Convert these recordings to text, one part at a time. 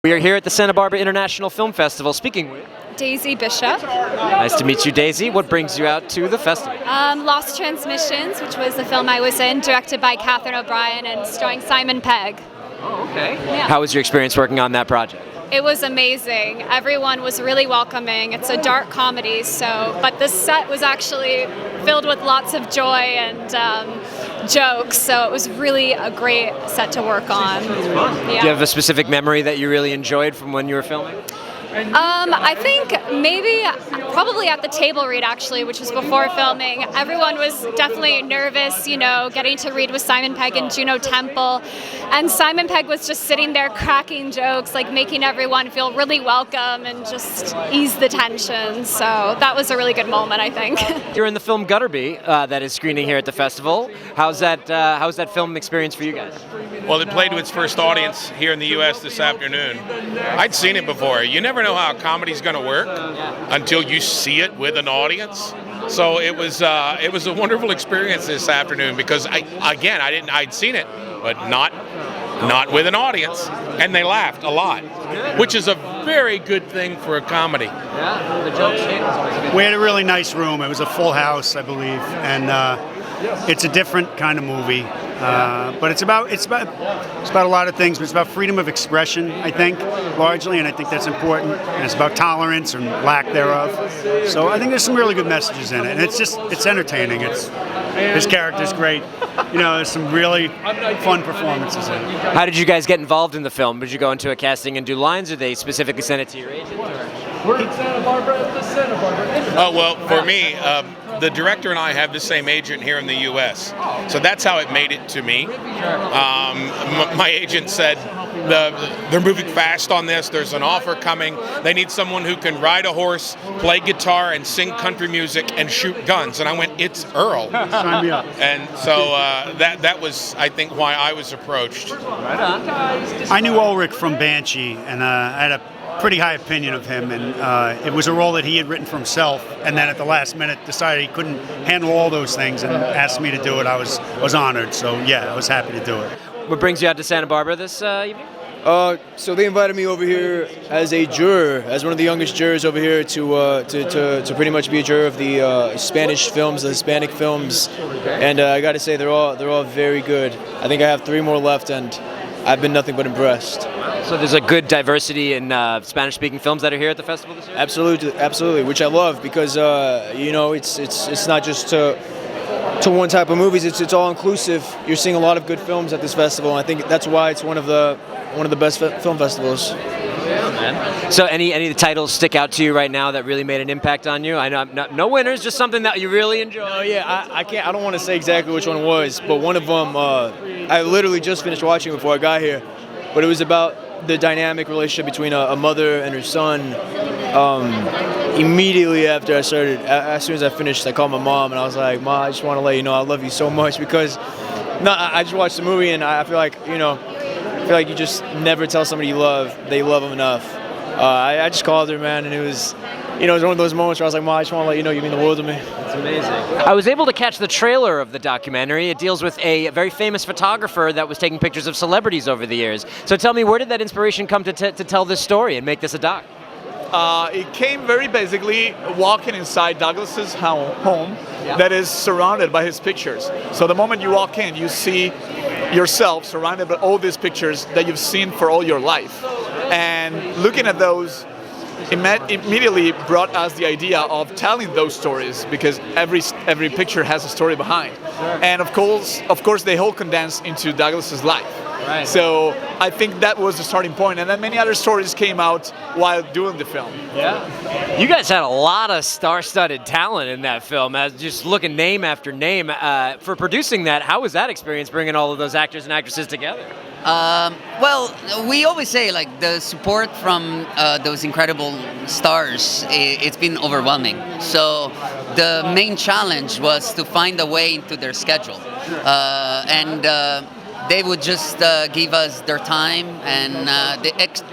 We are here at the Santa Barbara International Film Festival speaking with Daisy Bishop. Nice to meet you, Daisy. What brings you out to the festival? Lost Transmissions, which was the film I was in, directed by Katherine O'Brien and starring Simon Pegg. Oh, okay. Yeah. How was your experience working on that project? It was amazing. Everyone was really welcoming. It's a dark comedy, but the set was actually filled with lots of joy and jokes, so it was really a great set to work on. Yeah. Do you have a specific memory that you really enjoyed from when you were filming? I think probably at the table read actually, which was before filming. Everyone was definitely nervous, getting to read with Simon Pegg and Juno Temple. And Simon Pegg was just sitting there cracking jokes, like making everyone feel really welcome and just ease the tension. So that was a really good moment, I think. You're in the film Gutterbee that is screening here at the festival. How's that film experience for you guys? Well, it played to its first audience here in the U.S. this afternoon. I'd seen it before. You never know how a comedy's going to work until you see it with an audience. So it was a wonderful experience this afternoon because I'd seen it, but not with an audience, and they laughed a lot, which is a very good thing for a comedy. Yeah, the jokes hit was always good. We had a really nice room. It was a full house, I believe, and it's a different kind of movie. But it's about a lot of things. But it's about freedom of expression, I think, largely, and I think that's important. And it's about tolerance or lack thereof. So I think there's some really good messages in it, and it's entertaining. His character's great. There's some really fun performances in it. How did you guys get involved in the film? Did you go into a casting and do lines, or they specifically sent it to your agent? We're in Santa Barbara at the Santa Barbara. Oh, well, for me, the director and I have the same agent here in the U.S., so that's how it made it to me. My agent said, they're moving fast on this, there's an offer coming, they need someone who can ride a horse, play guitar, and sing country music, and shoot guns. And I went, it's Earl. Sign me up. And so that was, I think, why I was approached. Right on. I knew Ulrich from Banshee, and I had a pretty high opinion of him, and it was a role that he had written for himself, and then at the last minute decided he couldn't handle all those things and asked me to do it. I was honored, so yeah, I was happy to do it. What brings you out to Santa Barbara this evening? So they invited me over here as a juror, as one of the youngest jurors over here to pretty much be a juror of the Spanish films, the Hispanic films, and I got to say they're all very good. I think I have 3 more left, and I've been nothing but impressed. So there's a good diversity in Spanish-speaking films that are here at the festival this year? Absolutely, which I love because it's not just to one type of movies. It's all inclusive. You're seeing a lot of good films at this festival, and I think that's why it's one of the best film festivals. Yeah, man. So any of the titles stick out to you right now that really made an impact on you? I know no winners, just something that you really enjoy. Oh yeah, I don't want to say exactly which one it was, but one of them I literally just finished watching before I got here, but it was about the dynamic relationship between a mother and her son. Immediately after I started, as soon as I finished, I called my mom and I was like, "Ma, I just want to let you know I love you so much," because I just watched the movie and I feel like you just never tell somebody they love them enough. I just called her, man, and it was one of those moments where I was like, "Ma, I just want to let you know you mean the world to me." It's amazing. I was able to catch the trailer of the documentary. It deals with a very famous photographer that was taking pictures of celebrities over the years. So tell me, where did that inspiration come to tell this story and make this a doc? It came very basically walking inside Douglas's home that is surrounded by his pictures. So the moment you walk in, you see yourself surrounded by all these pictures that you've seen for all your life. And looking at those, immediately brought us the idea of telling those stories because every picture has a story behind. And of course they all condense into Douglas's life. Right. So I think that was the starting point, and then many other stories came out while doing the film. Yeah, you guys had a lot of star-studded talent in that film. As just looking name after name, for producing that, how was that experience bringing all of those actors and actresses together? Well, we always say like the support from those incredible stars, it's been overwhelming. So the main challenge was to find a way into their schedule, and they would just give us their time, and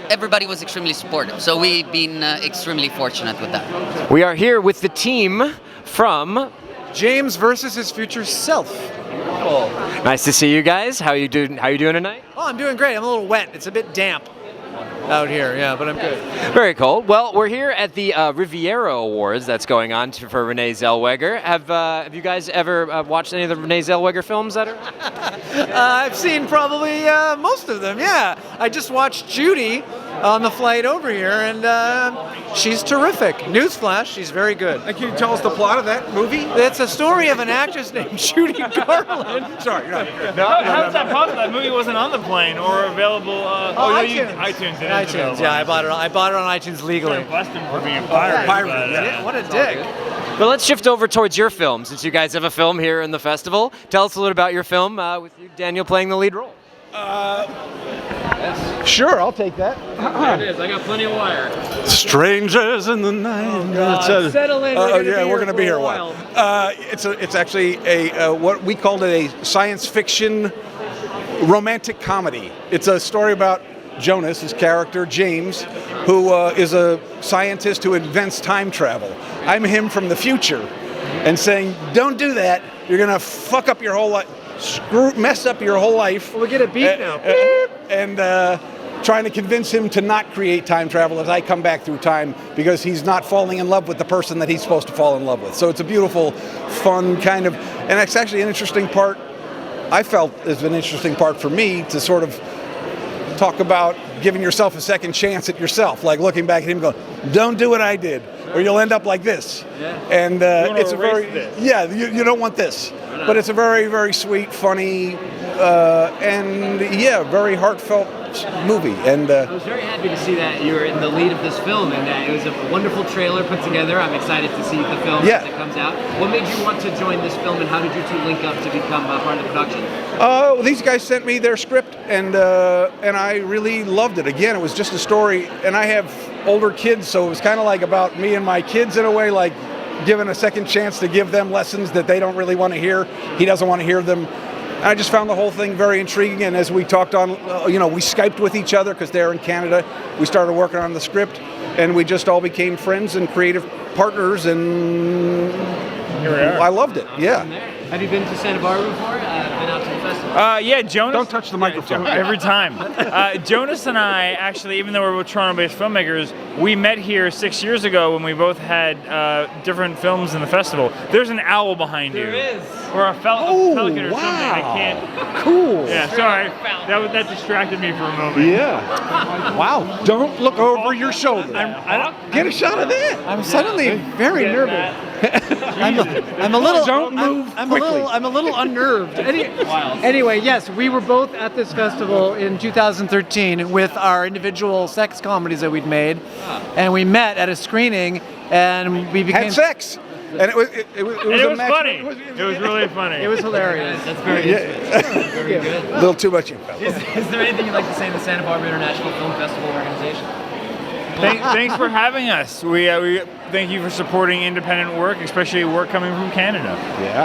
everybody was extremely supportive. So we've been extremely fortunate with that. We are here with the team from James versus his future self. Nice to see you guys. How you doing tonight? Oh, I'm doing great. I'm a little wet. It's a bit damp. out here. Yeah, but I'm good. Very cool. Well, we're here at the Riviera Awards that's going on for Renee Zellweger. Have you guys ever watched any of the Renee Zellweger films that are? I've seen probably most of them. Yeah, I just watched Judy on the flight over here, and she's terrific. Newsflash, she's very good. Can you tell us the plot of that movie? It's a story of an actress named Judy Garland. Sorry, How is that possible? That movie wasn't on the plane or available. iTunes. It is iTunes. available. Yeah, I bought it on iTunes legally. Can't blast him for being pirated. Yeah, what a dick. Well, let's shift over towards your film, since you guys have a film here in the festival. Tell us a little about your film, with you, Daniel, playing the lead role. Sure, I'll take that. There it is. I got plenty of wire. Strangers in the night. Settle in. We're going to be here a while. It's actually a what we called a science fiction romantic comedy. It's a story about Jonas, his character James, who is a scientist who invents time travel. I'm him from the future, and saying, "Don't do that. You're going to fuck up your whole life." Mess up your whole life. We get a beat now. And trying to convince him to not create time travel as I come back through time because he's not falling in love with the person that he's supposed to fall in love with. So it's a beautiful, fun kind of, and it's actually an interesting part. I felt is an interesting part for me to sort of talk about giving yourself a second chance at yourself, like looking back at him and going, "Don't do what I did, or you'll end up like this." Yeah. And it's a very you don't want this. But it's a very, very sweet, funny, and very heartfelt movie. And I was very happy to see that you were in the lead of this film, and that it was a wonderful trailer put together. I'm excited to see the film as it comes out. What made you want to join this film, and how did you two link up to become part of the production? These guys sent me their script, and I really loved it. Again, it was just a story, and I have older kids, so it was kind of like about me and my kids in a way, like given a second chance to give them lessons that they don't really want to hear. He doesn't want to hear them. And I just found the whole thing very intriguing. And as we talked on, we Skyped with each other because they're in Canada. We started working on the script, and we just all became friends and creative partners. And Here we are. I loved it. Yeah. Have you been to Santa Barbara before? Been out to the festival? Yeah, Jonas. Don't touch the microphone. Every time. Jonas and I, actually, even though we're both Toronto-based filmmakers, we met here 6 years ago when we both had different films in the festival. There's an owl behind you. There is. Or a pelican or something. I can't. Cool. Yeah, sorry. That distracted me for a moment. Yeah. Wow. Don't look over your shoulder. Get a shot of that. I'm suddenly very nervous. I'm a little. Don't move quickly. I'm a little unnerved. Anyway, yes, we were both at this festival in 2013 with our individual sex comedies that we'd made, and we met at a screening, and we became Had sex. And it was funny. It was really funny. It was hilarious. That's very interesting. Very good. A little too much. Is there anything you'd like to say to the Santa Barbara International Film Festival organization? Thanks for having us. We thank you for supporting independent work, especially work coming from Canada.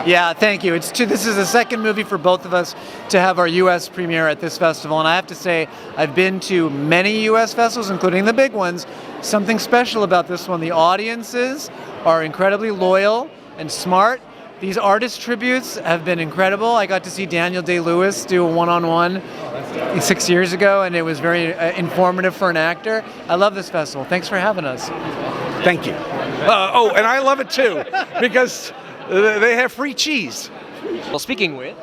Yeah, thank you. This is the second movie for both of us to have our U.S. premiere at this festival, and I have to say, I've been to many U.S. festivals, including the big ones. Something special about this one: the audiences are incredibly loyal and smart. These artist tributes have been incredible. I got to see Daniel Day-Lewis do a one-on-one 6 years ago, and it was very informative for an actor. I love this festival. Thanks for having us. Thank you. And I love it too, because they have free cheese. Well, speaking with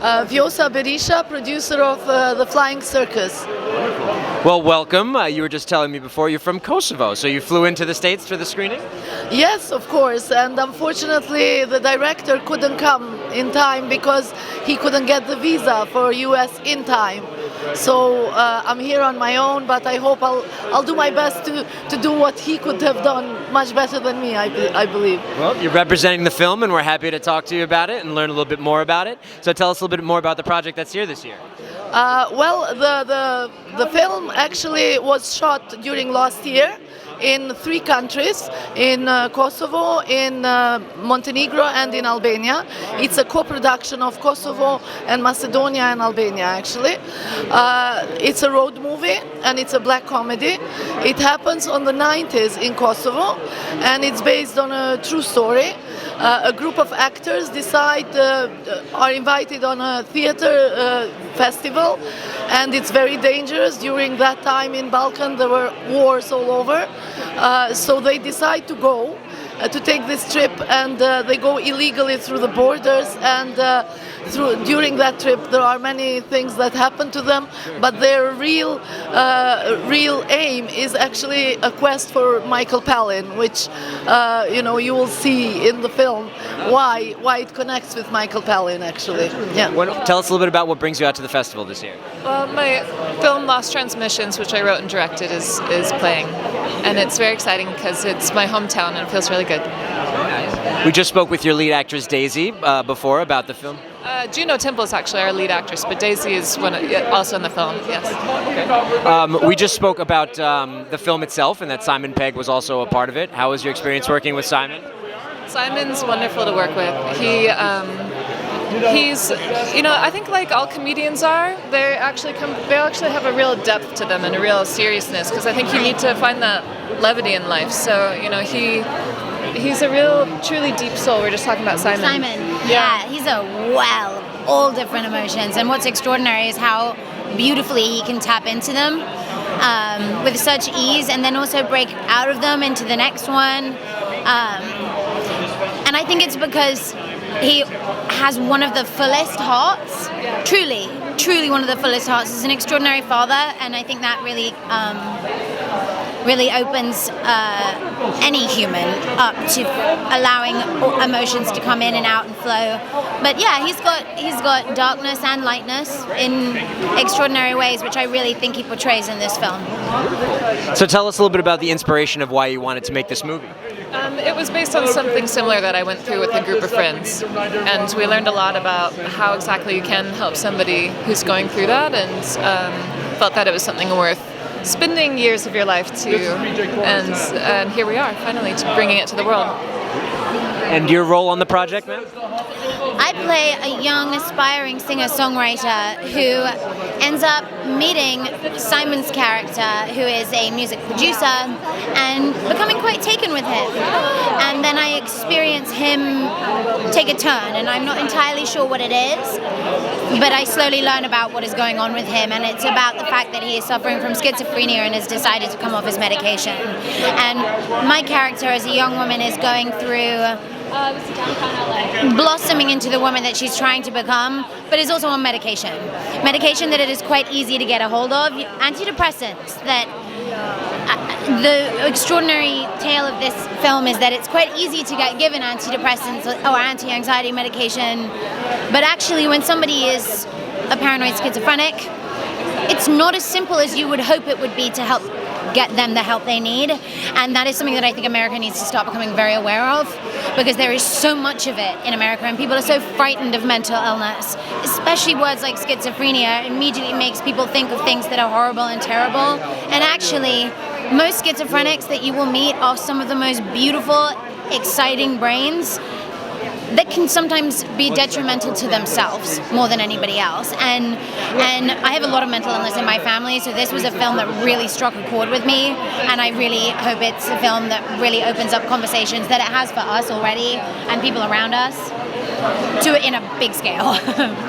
Vjosa, Berisha, producer of The Flying Circus. Well, welcome. You were just telling me before you're from Kosovo, so you flew into the States for the screening? Yes, of course, and unfortunately the director couldn't come in time because he couldn't get the visa for US in time. So I'm here on my own, but I hope I'll do my best to do what he could have done much better than me, I believe. Well, you're representing the film, and we're happy to talk to you about it and learn a little bit more about it. So tell us a little bit more about the project that's here this year. Well, the film actually was shot during last year in 3 countries, in Kosovo, in Montenegro, and in Albania. It's a co-production of Kosovo and Macedonia and Albania, actually. It's a road movie, and it's a black comedy. It happens on the 90s in Kosovo, and it's based on a true story. A group of actors are invited on a theater festival, and it's very dangerous. borders. During that time in Balkan, there were wars all over. So they decide to go, to take this trip, and they go illegally through the borders, and during that trip there are many things that happen to them, but their real aim is actually a quest for Michael Palin, which you will see in the film why it connects with Michael Palin actually. Yeah. Tell us a little bit about what brings you out to the festival this year. Well, my film Lost Transmissions, which I wrote and directed, is playing, and it's very exciting because it's my hometown and it feels really good. We just spoke with your lead actress Daisy before about the film. Juno Temple is actually our lead actress, but Daisy is also in the film. Yes. We just spoke about the film itself, and that Simon Pegg was also a part of it. How was your experience working with Simon? Simon's wonderful to work with. He's, I think like all comedians are, they actually have a real depth to them and a real seriousness, because I think you need to find that levity in life. So, he's a real, truly deep soul. We're just talking about Simon. Yeah, he's a well of all different emotions, and what's extraordinary is how beautifully he can tap into them with such ease, and then also break out of them into the next one. And I think it's because he has one of the fullest hearts, truly one of the fullest hearts. He's an extraordinary father, and I think that really opens any human up to allowing emotions to come in and out and flow. But yeah, he's got darkness and lightness in extraordinary ways, which I really think he portrays in this film. So tell us a little bit about the inspiration of why you wanted to make this movie. It was based on something similar that I went through with a group of friends, and we learned a lot about how exactly you can help somebody who's going through that, and felt that it was something worth spending years of your life to, and here we are, finally, bringing it to the world. And your role on the project, ma'am? I play a young, aspiring singer-songwriter who ends up meeting Simon's character, who is a music producer, and becoming quite taken with him. And then I experience him take a turn, and I'm not entirely sure what it is, but I slowly learn about what is going on with him, and it's about the fact that he is suffering from schizophrenia and has decided to come off his medication. And my character as a young woman is going through blossoming into the woman that she's trying to become, but is also on medication that it is quite easy to get a hold of, antidepressants. That the extraordinary tale of this film is that it's quite easy to get given antidepressants or anti-anxiety medication, but actually when somebody is a paranoid schizophrenic, it's not as simple as you would hope it would be to help get them the help they need. And that is something that I think America needs to start becoming very aware of, because there is so much of it in America, and people are so frightened of mental illness, especially words like schizophrenia immediately makes people think of things that are horrible and terrible. And actually, most schizophrenics that you will meet are some of the most beautiful, exciting brains that can sometimes be detrimental to themselves more than anybody else. And I have a lot of mental illness in my family, so this was a film that really struck a chord with me, and I really hope it's a film that really opens up conversations that it has for us already and people around us in a big scale.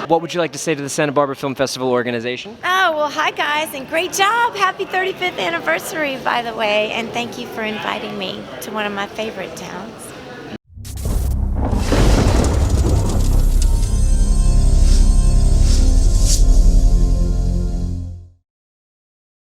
What would you like to say to the Santa Barbara Film Festival organization? Oh, well, hi guys, and great job. Happy 35th anniversary, by the way, and thank you for inviting me to one of my favorite towns.